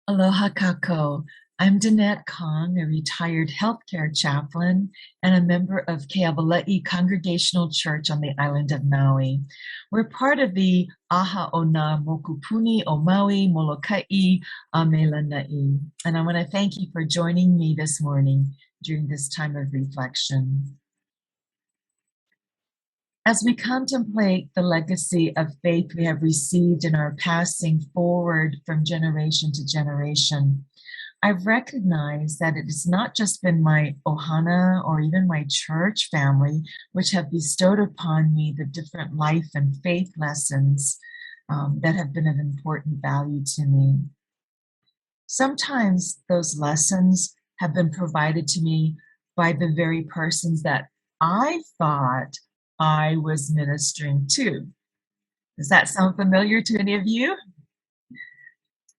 Aloha kako. I'm Danette Kong, a retired healthcare chaplain and a member of Keawala'i Congregational Church on the island of Maui. We're part of the Aha Ona Mokupuni o Maui Molokai a Melanai. And I want to thank you for joining me this morning during this time of reflection. As we contemplate the legacy of faith we have received in our passing forward from generation to generation, I've recognized that it has not just been my ohana or even my church family which have bestowed upon me the different life and faith lessons that have been of important value to me. Sometimes those lessons have been provided to me by the very persons that I thought I was ministering to. Does that sound familiar to any of you?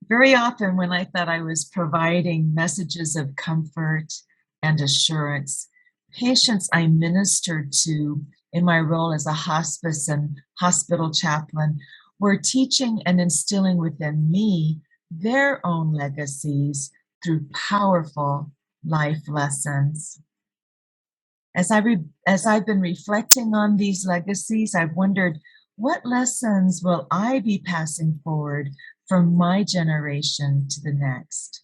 Very often when I thought I was providing messages of comfort and assurance, patients I ministered to in my role as a hospice and hospital chaplain were teaching and instilling within me their own legacies through powerful life lessons. As I've been reflecting on these legacies, I've wondered, what lessons will I be passing forward from my generation to the next?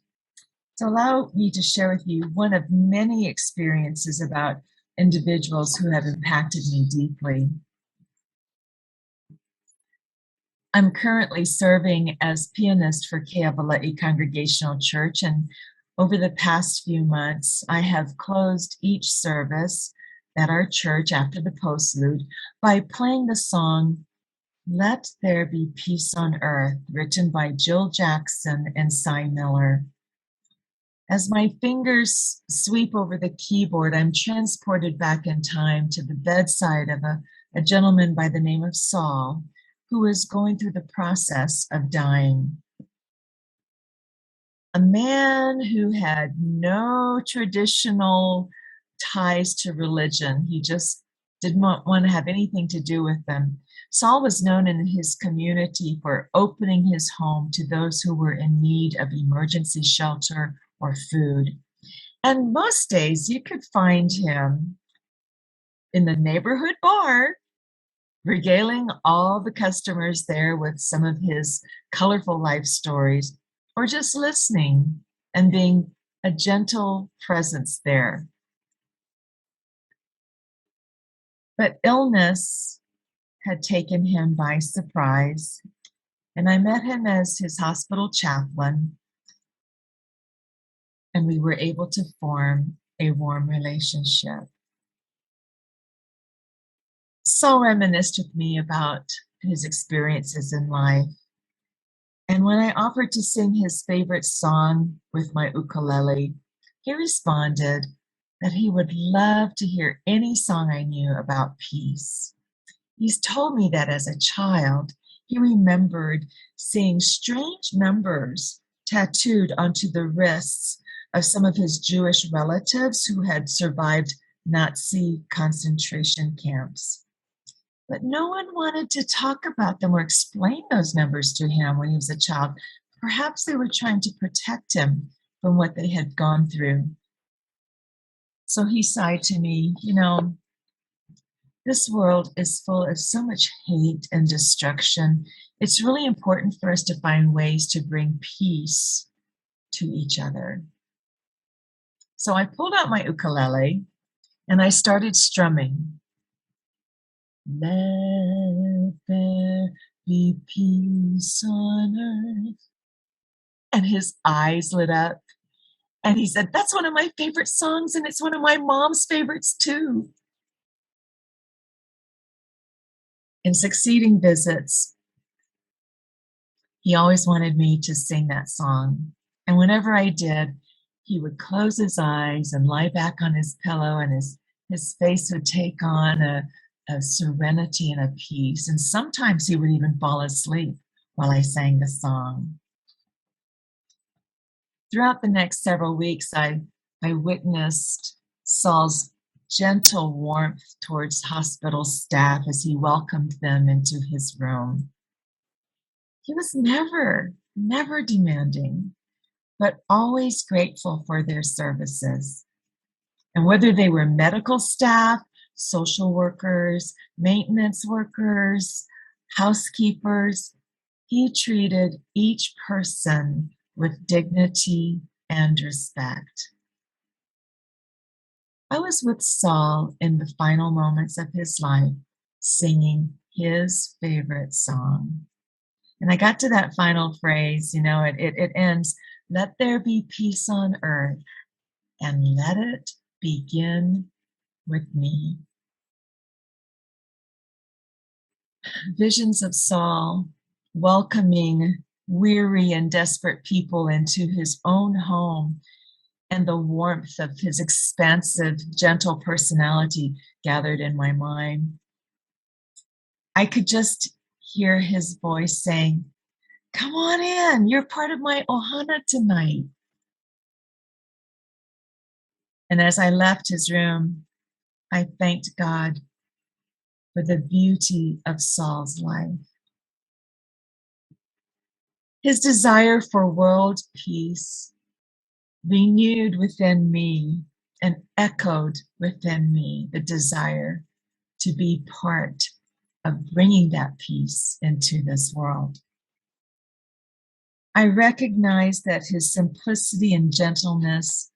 So allow me to share with you one of many experiences about individuals who have impacted me deeply. I'm currently serving as pianist for Keawala'i Congregational Church, and over the past few months, I have closed each service at our church after the postlude by playing the song "Let There Be Peace on Earth," written by Jill Jackson and Cy Miller. As my fingers sweep over the keyboard, I'm transported back in time to the bedside of a gentleman by the name of Saul, who is going through the process of dying. A man who had no traditional ties to religion. He just did not want to have anything to do with them. Saul was known in his community for opening his home to those who were in need of emergency shelter or food. And most days you could find him in the neighborhood bar, regaling all the customers there with some of his colorful life stories, or just listening and being a gentle presence there. But illness had taken him by surprise, and I met him as his hospital chaplain, and we were able to form a warm relationship. Saul reminisced with me about his experiences in life. And when I offered to sing his favorite song with my ukulele, he responded that he would love to hear any song I knew about peace. He's told me that as a child, he remembered seeing strange numbers tattooed onto the wrists of some of his Jewish relatives who had survived Nazi concentration camps. But no one wanted to talk about them or explain those numbers to him when he was a child. Perhaps they were trying to protect him from what they had gone through. So he sighed to me, this world is full of so much hate and destruction. It's really important for us to find ways to bring peace to each other. So I pulled out my ukulele and I started strumming. Let there be peace on earth. And his eyes lit up and he said, "That's one of my favorite songs, and it's one of my mom's favorites too." In succeeding visits, he always wanted me to sing that song. And whenever I did, he would close his eyes and lie back on his pillow, and his face would take on a serenity and a peace. And sometimes he would even fall asleep while I sang the song. Throughout the next several weeks, I witnessed Saul's gentle warmth towards hospital staff as he welcomed them into his room. He was never demanding, but always grateful for their services. And whether they were medical staff, social workers, maintenance workers, housekeepers, he treated each person with dignity and respect. I was with Saul in the final moments of his life, singing his favorite song. And I got to that final phrase, it ends, let there be peace on earth, and let it begin with me. Visions of Saul welcoming weary and desperate people into his own home, and the warmth of his expansive, gentle personality gathered in my mind. I could just hear his voice saying, "Come on in, you're part of my ohana tonight." And as I left his room, I thanked God for the beauty of Saul's life. His desire for world peace renewed within me and echoed within me the desire to be part of bringing that peace into this world. I recognized that his simplicity and gentleness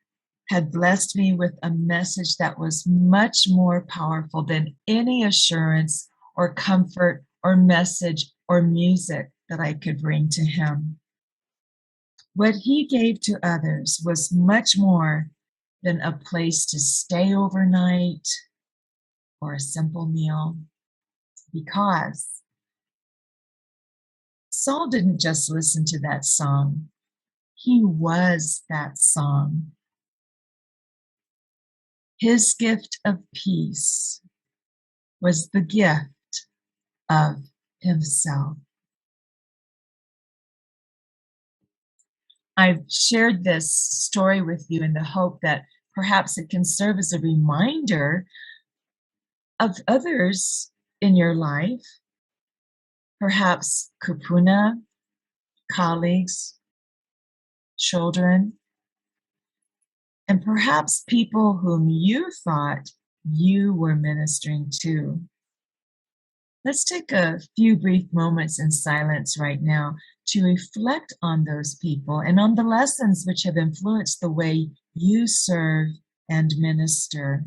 had blessed me with a message that was much more powerful than any assurance or comfort or message or music that I could bring to him. What he gave to others was much more than a place to stay overnight or a simple meal, because Saul didn't just listen to that song, he was that song. His gift of peace was the gift of himself. I've shared this story with you in the hope that perhaps it can serve as a reminder of others in your life, perhaps kupuna, colleagues, children, and perhaps people whom you thought you were ministering to. Let's take a few brief moments in silence right now to reflect on those people and on the lessons which have influenced the way you serve and minister.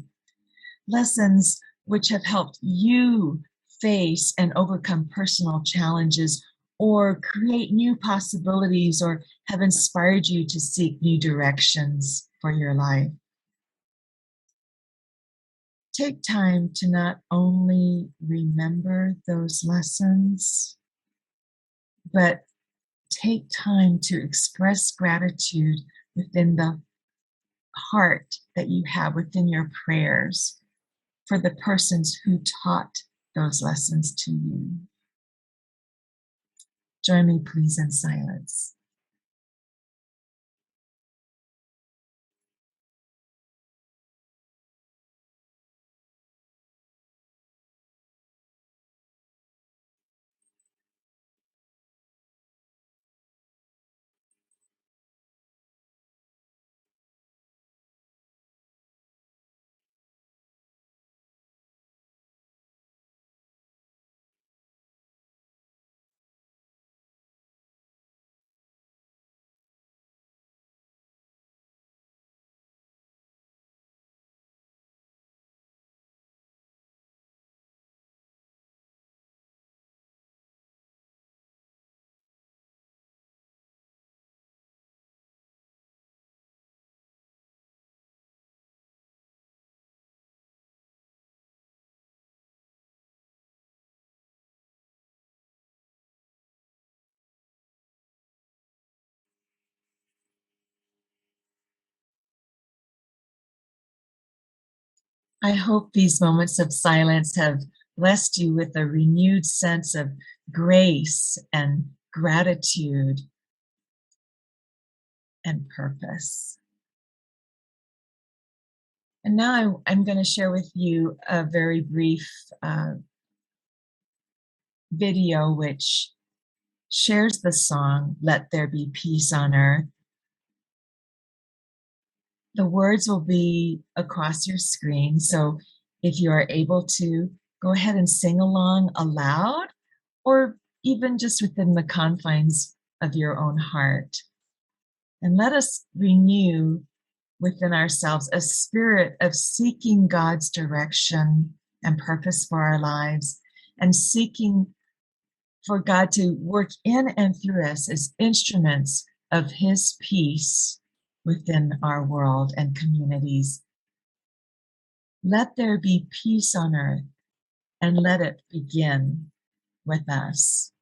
Lessons which have helped you face and overcome personal challenges, or create new possibilities, or have inspired you to seek new directions for your life. Take time to not only remember those lessons, but take time to express gratitude within the heart that you have within your prayers for the persons who taught those lessons to you. Join me, please, in silence. I hope these moments of silence have blessed you with a renewed sense of grace and gratitude and purpose. And now I'm going to share with you a very brief video which shares the song, Let There Be Peace on Earth. The words will be across your screen, so if you are able to, go ahead and sing along aloud or even just within the confines of your own heart. And let us renew within ourselves a spirit of seeking God's direction and purpose for our lives, and seeking for God to work in and through us as instruments of His peace within our world and communities. Let there be peace on earth, and let it begin with us.